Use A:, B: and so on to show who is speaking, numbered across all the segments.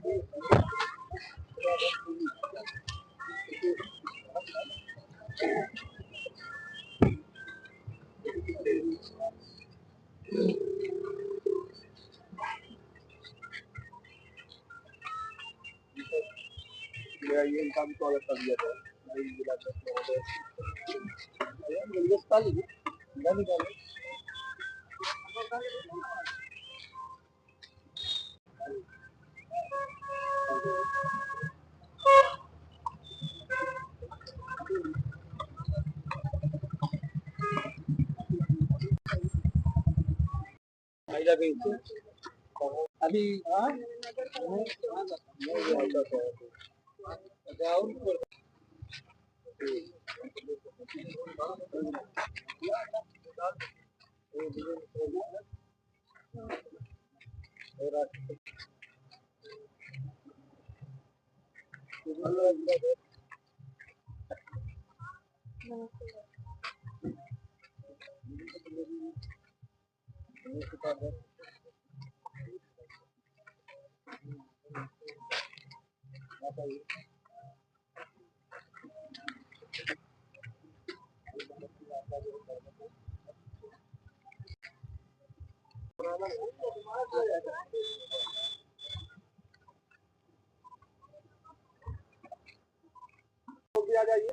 A: ये इनका भी स्वागत कर दिया था। अभी आ जाइए।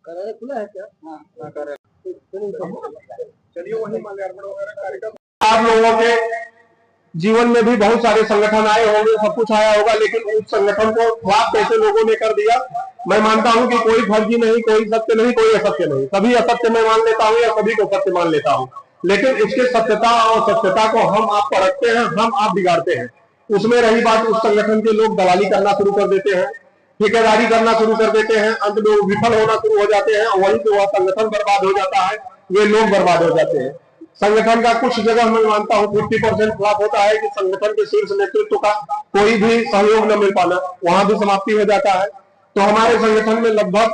A: करारे खुला है क्या? हाँ करारे। चलिए वही माल्यार्पण वगैरह कार्यक्रम। आप लोगों के जीवन में भी बहुत सारे संगठन आए होंगे, सब कुछ आया होगा, लेकिन उस संगठन को ख्वाब कैसे लोगों ने कर दिया। मैं मानता हूं कि कोई फर्जी नहीं, कोई सत्य नहीं, कोई असत्य नहीं, सभी असत्य मैं मान लेता हूं या सभी को सत्य मान लेता हूं, लेकिन इसके सत्यता और सत्यता को हम आप परखते हैं, हम आप बिगाड़ते हैं। उसमें रही बात, उस संगठन के लोग दलाली करना शुरू कर देते हैं, ठेकेदारी करना शुरू कर देते हैं, अंत में विफल होना शुरू हो जाते हैं, वहीं से वह संगठन बर्बाद हो जाता है, वे लोग बर्बाद हो जाते हैं। संगठन का कुछ जगह मैं मानता हूँ 50% फ्लॉप होता है कि संगठन के शीर्ष नेतृत्व का कोई भी सहयोग न मिल पाना, वहां भी समाप्ति हो जाता है। तो हमारे संगठन में लगभग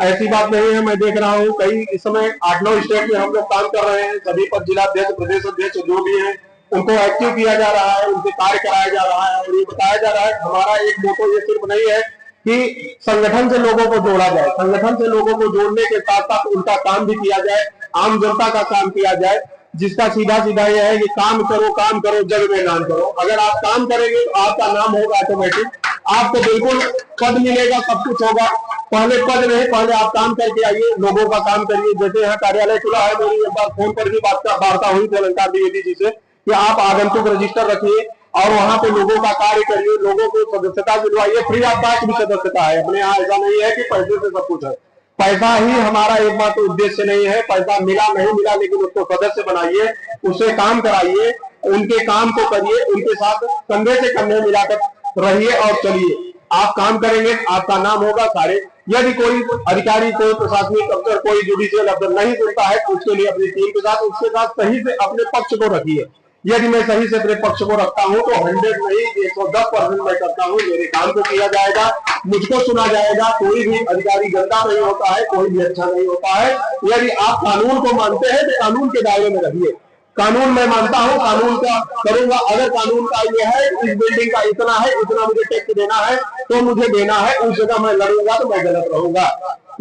A: ऐसी बात नहीं है, मैं देख रहा हूँ कई इस समय 8-9 स्टेट में हम लोग काम कर रहे हैं, सभी पर जिलाध्यक्ष, प्रदेश अध्यक्ष जो भी है उनको एक्टिव किया जा रहा है, उनसे कार्य कराया जा रहा है, और ये बताया जा रहा है हमारा एक मोटो ये सिर्फ नहीं है कि संगठन से लोगों को जोड़ा जाए, संगठन से लोगों को जोड़ने के साथ साथ उनका काम भी किया जाए, आम जनता का काम किया जाए, जिसका सीधा सीधा यह है कि काम करो जग में नाम करो। अगर आप काम करेंगे तो आपका नाम होगा ऑटोमेटिक, आपको बिल्कुल पद मिलेगा, सब कुछ होगा। पहले पद नहीं, पहले आप काम करके आइए, लोगों का काम करिए। जैसे यहाँ कार्यालय खुला है, मेरी एक बार फोन पर भी वार्ता हुई थी अलंकार द्विवेदी जी से कि आप आगंतुक रजिस्टर रखिए और वहां पे लोगों का कार्य करिए, लोगों को सदस्यता दिलवाइए, फ्री ऑफ कॉस्ट भी सदस्यता है। अपने यहाँ ऐसा नहीं है कि पैसे से सब कुछ है, पैसा ही हमारा एकमात्र उद्देश्य नहीं है। पैसा मिला नहीं मिला, लेकिन उसको सदस्य बनाइए, उससे काम कराइए, उनके काम को करिए, उनके साथ कंधे से कंधे मिलाकर रहिए और चलिए। आप काम करेंगे, आपका नाम होगा सारे। यदि कोई अधिकारी, कोई प्रशासनिक अफसर, कोई जुडिशियल अफसर नहीं सुनता है तो उसके लिए अपनी टीम के साथ, उसके साथ सही से अपने पक्ष को रखिए। यदि मैं सही से अपने पक्ष को रखता हूं तो 100 नहीं 110% मैं करता हूं, मेरे काम को किया जाएगा, मुझको सुना जाएगा। कोई भी अधिकारी गंदा नहीं होता है, कोई भी अच्छा नहीं होता है। यदि आप कानून को मानते हैं तो कानून के दायरे में रहिए। कानून मैं मानता हूं, कानून का करूंगा। अगर कानून का ये है इस बिल्डिंग का इतना है, इतना मुझे टैक्स देना है तो मुझे देना है, उस जगह मैं लड़ूंगा तो मैं गलत रहूंगा,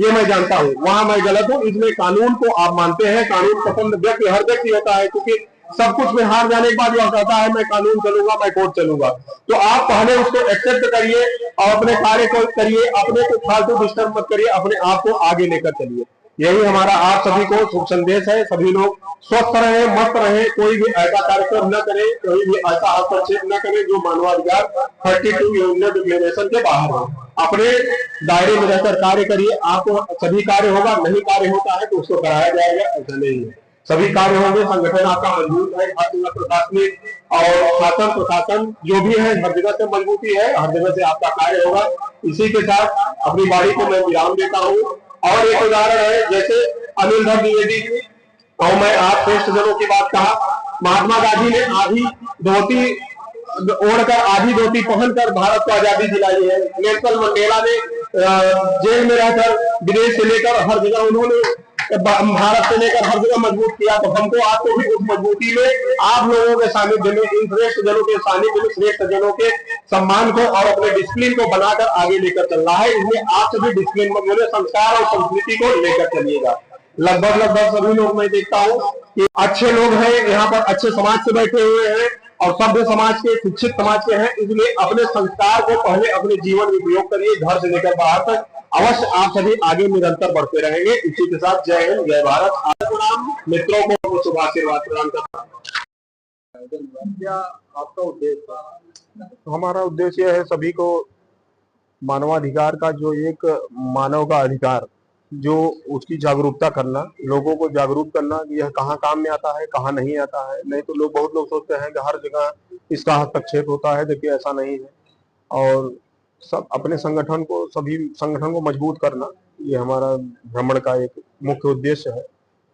A: ये मैं जानता हूं, वहां मैं गलत हूं। इसलिए कानून को आप मानते हैं, कानून पसंद व्यक्ति हर व्यक्ति होता है, क्योंकि सब कुछ में हार जाने के बाद वह कहता है मैं कानून चलूंगा, मैं कोर्ट चलूंगा। तो आप पहले उसको एक्सेप्ट करिए और अपने कार्य को करिए, अपने को फालतू डिस्टर्ब मत करिए, अपने आप को आगे लेकर चलिए। यही हमारा आप सभी को शुभ संदेश है। सभी लोग स्वस्थ रहे, मस्त रहे, कोई भी ऐसा कार्यक्रम न करे, कोई भी ऐसा हस्तक्षेप न करे जो मानवाधिकार 32 यूनियन डिक्लेरेशन के बाहर हो। अपने दायरे में रहकर कार्य करिए, आपको सभी कार्य होगा। नहीं कार्य होता है तो उसको कराया जाएगा, ऐसा नहीं है, सभी कार्य होंगे। संगठन आपका मजबूत है, हर जगह प्रशासनिक और शासन प्रशासन जो भी है हर जगह से मजबूती है, हर जगह से आपका कार्य होगा। इसी के साथ अपनी बारी को मैं विराम देता हूँ। और एक उदाहरण है, जैसे अनिल द्विवेदी जी और मैं आप श्रेष्ठ जनों की बात कहा, महात्मा गांधी ने आधी धोती ओढ़कर आधी धोती पहनकर भारत को आजादी दिलाई है। नेल्सन मंडेला ने जेल में रहकर विदेश से लेकर हर जगह उन्होंने भारत से लेकर हर जगह मजबूत किया। तो हमको आपको भी उस मजबूती में आप लोगों के सानिध्य में, इन श्रेष्ठ जनों के सानिध्य में श्रेष्ठ जनों के सम्मान को और अपने डिसिप्लिन को बनाकर आगे लेकर चलना है। इसलिए आप सभी डिसिप्लिन में बोले संस्कार और संस्कृति को लेकर चलिएगा। लगभग सभी लोग मैं देखता हूँ कि अच्छे लोग हैं, यहाँ पर अच्छे समाज से बैठे हुए हैं और सभ्य समाज के, शिक्षित समाज के हैं। इसलिए अपने संस्कार को पहले अपने जीवन में उपयोग करिए, घर से लेकर बाहर तक। अवश्य आप सभी आगे निरंतर बढ़ते रहेंगे। इसी के साथ जय हिंद, जय भारत। मित्रों को शुभ आशीर्वाद प्रदान करना। क्या आपका उद्देश्य? हमारा उद्देश्य यह है सभी को मानवाधिकार का, जो एक मानव का अधिकार, जो उसकी जागरूकता करना, लोगों को जागरूक करना कि यह कहाँ काम में आता है, कहाँ नहीं आता है। नहीं तो बहुत लोग सोचते हैं कि हर जगह इसका हस्तक्षेप होता है, जबकि ऐसा नहीं है। और सब अपने संगठन को, सभी संगठन को मजबूत करना, ये हमारा भ्रमण का एक मुख्य उद्देश्य है।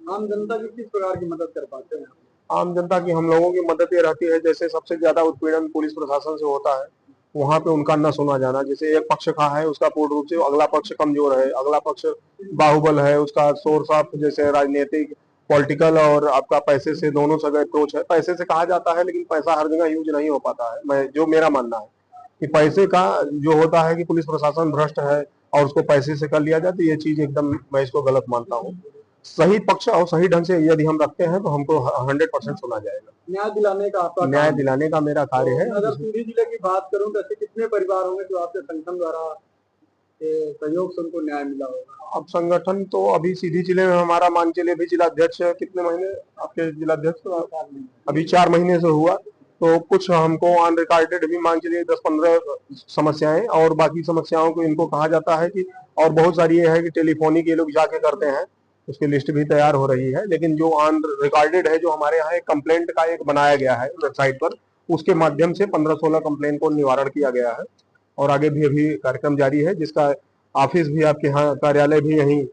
A: आम जनता की किस प्रकार की मदद कर पाते हैं? आम जनता की हम लोगों की मदद ये रहती है, जैसे सबसे ज्यादा उत्पीड़न पुलिस प्रशासन से होता है, वहां पे उनका न सुना जाना। जैसे एक पक्ष का है, उसका पूर्ण रूप से अगला पक्ष कमजोर है, अगला पक्ष बाहुबल है, उसका सोर्स ऑफ जैसे राजनीतिक, पॉलिटिकल और आपका पैसे से, दोनों जगह अप्रोच है। पैसे से कहा जाता है, लेकिन पैसा हर जगह यूज नहीं हो पाता है। जो मेरा मानना है कि पैसे का जो होता है कि पुलिस प्रशासन भ्रष्ट है और उसको पैसे से कर लिया जाए, तो ये चीज एकदम मैं इसको गलत मानता हूँ। सही पक्ष और सही ढंग से यदि हम रखते हैं तो हमको 100% सुना जाएगा। न्याय दिलाने का मेरा कार्य है। अगर सीधी जिले की बात करूं तो ऐसे कितने परिवार होंगे जो आपके संगठन द्वारा सहयोग से उनको न्याय मिला होगा? अब संगठन तो अभी सीधी जिले में हमारा मान चलिए अभी जिलाध्यक्ष कितने महीने, आपके जिलाध्यक्ष अभी 4 महीने से हुआ, तो कुछ हमको ऑन रिकॉर्डेड भी मान चलिए 10-15 समस्याएं, और बाकी समस्याओं को इनको कहा जाता है कि, और बहुत सारी ये है कि टेलीफोनिक ये लोग जाके करते हैं, उसकी लिस्ट भी तैयार हो रही है। लेकिन जो ऑन रिकॉर्डेड है, जो हमारे यहाँ एक कंप्लेंट का एक बनाया गया है वेबसाइट पर, उसके माध्यम से 15-16 कंप्लेंट को निवारण किया गया है। और आगे भी अभी कार्यक्रम जारी है, जिसका ऑफिस भी आपके यहाँ, कार्यालय भी यहीं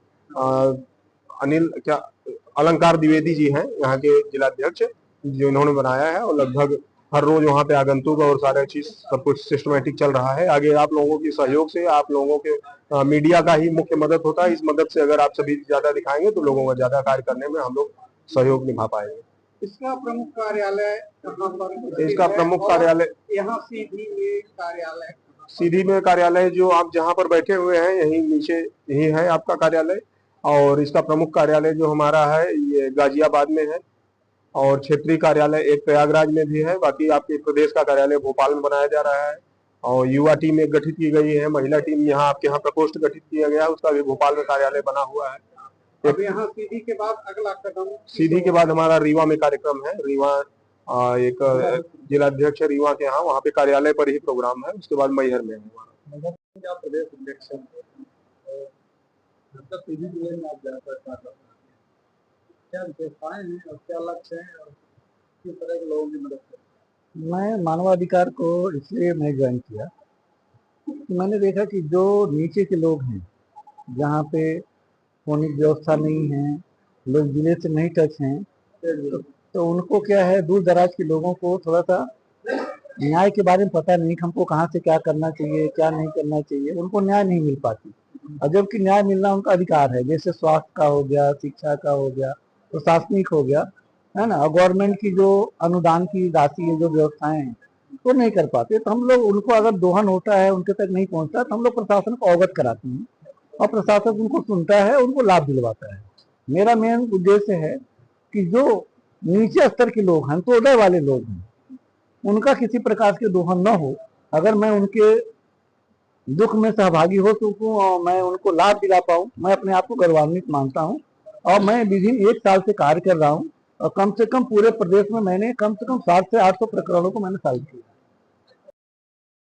A: अलंकार द्विवेदी जी हैं यहाँ के जिलाध्यक्ष, जो इन्होंने बनाया है। और लगभग हर रोज वहाँ पे आगंतुक और सारे चीज सब कुछ सिस्टमेटिक चल रहा है। आगे आप लोगों की सहयोग से, आप लोगों के मीडिया का ही मुख्य मदद होता है। इस मदद से अगर आप सभी ज्यादा दिखाएंगे तो लोगों का ज्यादा कार्य करने में हम लोग सहयोग निभा पाएंगे। इसका प्रमुख कार्यालय कहाँ पर? इसका प्रमुख कार्यालय यहाँ सीधी में कार्यालय, सीधी में कार्यालय जो आप जहाँ पर बैठे हुए हैं यही नीचे यही है आपका कार्यालय। और इसका प्रमुख कार्यालय जो हमारा है ये गाजियाबाद में है, और क्षेत्रीय कार्यालय एक प्रयागराज में भी है। बाकी आपके प्रदेश का कार्यालय भोपाल में बनाया जा रहा है, और युवा टीम एक गठित की गई है, महिला टीम यहाँ आपके यहाँ प्रकोष्ठ गठित किया गया है, उसका भी भोपाल में कार्यालय बना हुआ है। अब यहाँ सीधी के बाद अगला कदम, सीधी के बाद हमारा रीवा में कार्यक्रम है। रीवा एक जिलाध्यक्ष रीवा के यहाँ, वहाँ पे कार्यालय पर ही प्रोग्राम है। उसके बाद मैहर में है। प्रदेश अध्यक्ष सीधी जिले में आप क्या विशेषताएं हैं और क्या लक्ष्य हैं और किस तरह के लोगों की मदद करें? मैं मानवाधिकार को इसलिए मैं ज्वाइन किया कि मैंने देखा कि जो नीचे के लोग हैं, जहाँ पे होने की व्यवस्था नहीं है, लोग जिले से नहीं टच हैं, तो उनको क्या है, दूर दराज के लोगों को थोड़ा सा न्याय के बारे में पता नहीं, हमको कहाँ से क्या करना चाहिए, क्या नहीं करना चाहिए, उनको न्याय नहीं मिल पाती। और जबकि न्याय मिलना उनका अधिकार है, जैसे स्वास्थ्य का हो गया, शिक्षा का हो गया, प्रशासनिक हो गया, है ना। और गवर्नमेंट की जो अनुदान की राशि है, जो व्यवस्थाएं हैं, तो नहीं कर पाते। तो हम लोग उनको, अगर दोहन होता है, उनके तक नहीं पहुंचता, तो हम लोग प्रशासन को अवगत कराते हैं और प्रशासन उनको सुनता है, उनको लाभ दिलवाता है। मेरा मेन उद्देश्य है कि जो नीचे स्तर के लोग हैं, अंत्योदय वाले लोग हैं, उनका किसी प्रकार के दोहन न हो। अगर मैं उनके दुख में सहभागी हो सकूं और मैं उनको लाभ दिला पाऊं, मैं अपने आप को गौरवान्वित मानता हूं। और मैं विभिन्न 1 साल से कार्य कर रहा हूं, और कम से कम पूरे प्रदेश में मैंने कम से कम 700 से 800 प्रकरणों को मैंने सॉल्व किया।